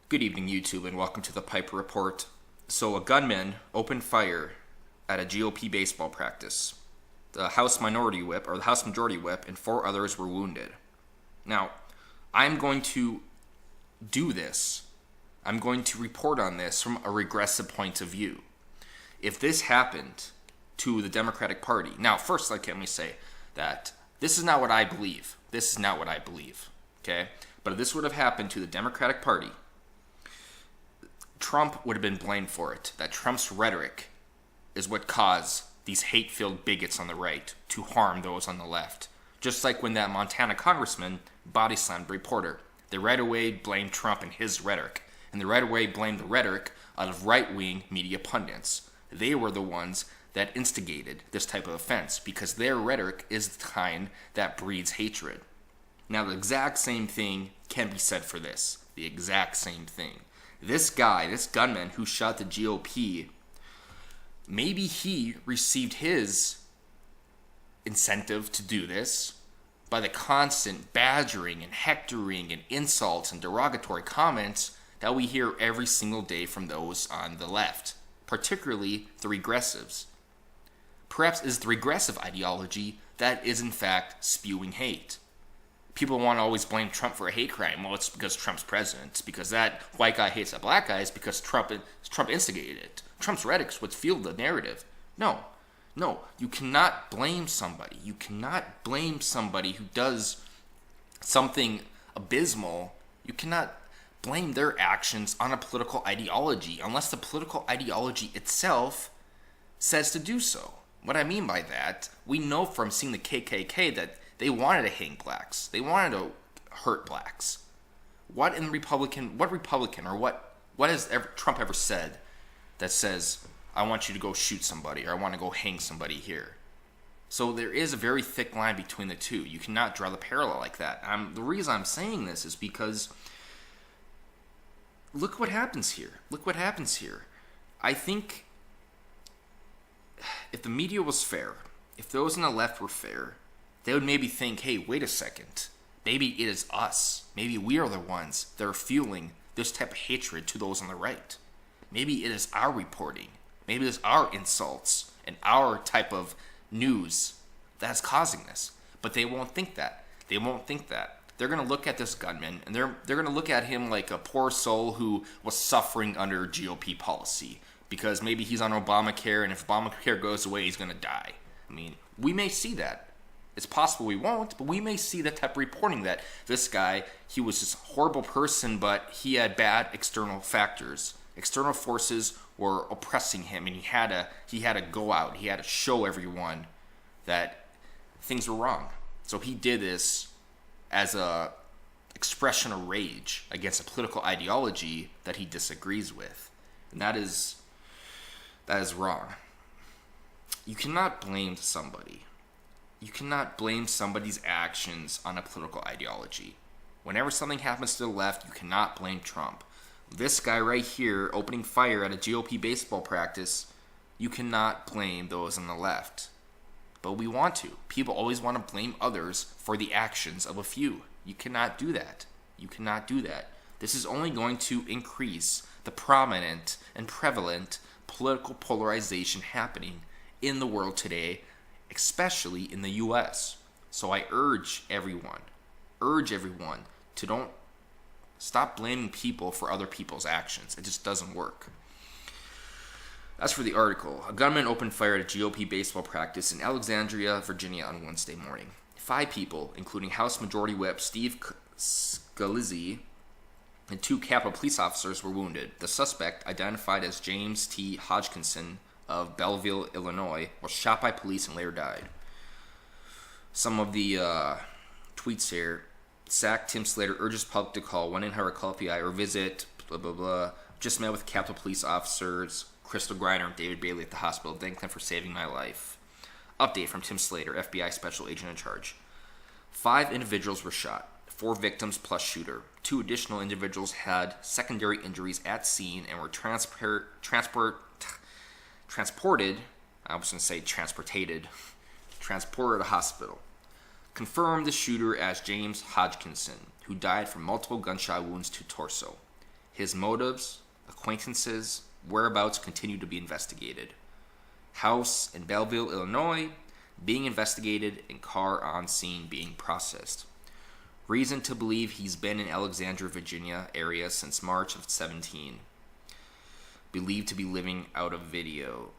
Good evening, YouTube, and welcome to the Piper Report. So, a gunman opened fire at a GOP baseball practice. The House Majority Whip, and 4 others were wounded. Now, I'm going to do this. I'm going to report on this from a regressive point of view. If this happened to the Democratic Party, now, first, let me say that this is not what I believe. Okay? But if this would have happened to the Democratic Party, Trump would have been blamed for it. That Trump's rhetoric is what caused these hate-filled bigots on the right to harm those on the left. Just like when that Montana congressman body slammed a reporter. They right away blamed Trump and his rhetoric. And they right away blamed the rhetoric of right-wing media pundits. They were the ones that instigated this type of offense because their rhetoric is the kind that breeds hatred. Now, the exact same thing can be said for this. The exact same thing. This guy, this gunman who shot the GOP, maybe he received his incentive to do this by the constant badgering and hectoring and insults and derogatory comments that we hear every single day from those on the left, particularly the regressives. Perhaps it's the regressive ideology that is in fact spewing hate. People want to always blame Trump for a hate crime. Well, it's because Trump's president. It's because that white guy hates that black guy. It's because Trump instigated it. Trump's rhetoric is what fueled the narrative. No, you cannot blame somebody. You cannot blame somebody who does something abysmal. You cannot blame their actions on a political ideology unless the political ideology itself says to do so. What I mean by that, we know from seeing the KKK that they wanted to hang blacks. They wanted to hurt blacks. What Republican or what has Trump ever said that says, I want you to go shoot somebody or I want to go hang somebody here? So there is a very thick line between the two. You cannot draw the parallel like that. The reason I'm saying this is because look what happens here. I think if the media was fair, if those on the left were fair, they would maybe think, hey, wait a second. Maybe it is us. Maybe we are the ones that are fueling this type of hatred to those on the right. Maybe it is our reporting. Maybe it is our insults and our type of news that's causing this. But they won't think that. They're going to look at this gunman, and they're going to look at him like a poor soul who was suffering under GOP policy. Because maybe he's on Obamacare, and if Obamacare goes away, he's going to die. I mean, we may see that. It's possible we won't, but we may see that type of reporting that this guy, he was just a horrible person, but he had bad external factors. External forces were oppressing him, and he had to go out. He had to show everyone that things were wrong. So he did this as a expression of rage against a political ideology that he disagrees with. And that is wrong. You cannot blame somebody. You cannot blame somebody's actions on a political ideology. Whenever something happens to the left, you cannot blame Trump. This guy right here opening fire at a GOP baseball practice, you cannot blame those on the left. But we want to. People always want to blame others for the actions of a few. You cannot do that. This is only going to increase the prominent and prevalent political polarization happening in the world today, especially in the U.S. So I urge everyone to don't stop blaming people for other people's actions. It just doesn't work. As for the article, a gunman opened fire at a GOP baseball practice in Alexandria, Virginia on Wednesday morning. 5 people, including House Majority Whip Steve Scalise and 2 Capitol Police officers, were wounded. The suspect, identified as James T. Hodgkinson of Belleville, Illinois, was shot by police and later died. Some of the tweets here. SAC Tim Slater urges public to call 1-800-CALL-PI or visit blah blah blah. Just met with Capitol Police officers Crystal Griner and David Bailey at the hospital. Thank them for saving my life. Update from Tim Slater, FBI Special Agent in charge. 5 individuals were shot. 4 victims plus shooter. 2 additional individuals had secondary injuries at scene and were transported, transported to hospital. Confirmed the shooter as James Hodgkinson, who died from multiple gunshot wounds to torso. His motives, acquaintances, whereabouts continue to be investigated. House in Belleville, Illinois, being investigated and car on scene being processed. Reason to believe he's been in Alexandria, Virginia area since March of 17. Believed to be living out of video.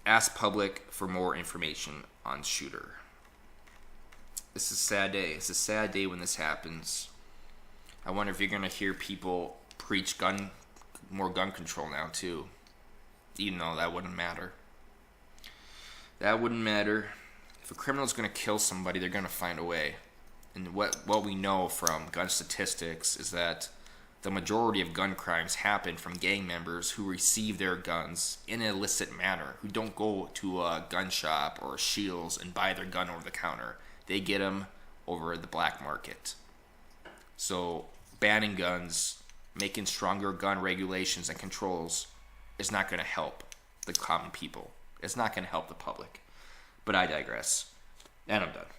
Ask public for more information on shooter. This is a sad day. It's a sad day when this happens. I wonder if you're going to hear people preach more gun control now too. Even though that wouldn't matter. That wouldn't matter. If a criminal's going to kill somebody, they're going to find a way. And what we know from gun statistics is that the majority of gun crimes happen from gang members who receive their guns in an illicit manner, who don't go to a gun shop or a Shields and buy their gun over the counter. They get them over the black market. So banning guns, making stronger gun regulations and controls is not going to help the common people. It's not going to help the public. But I digress. And I'm done.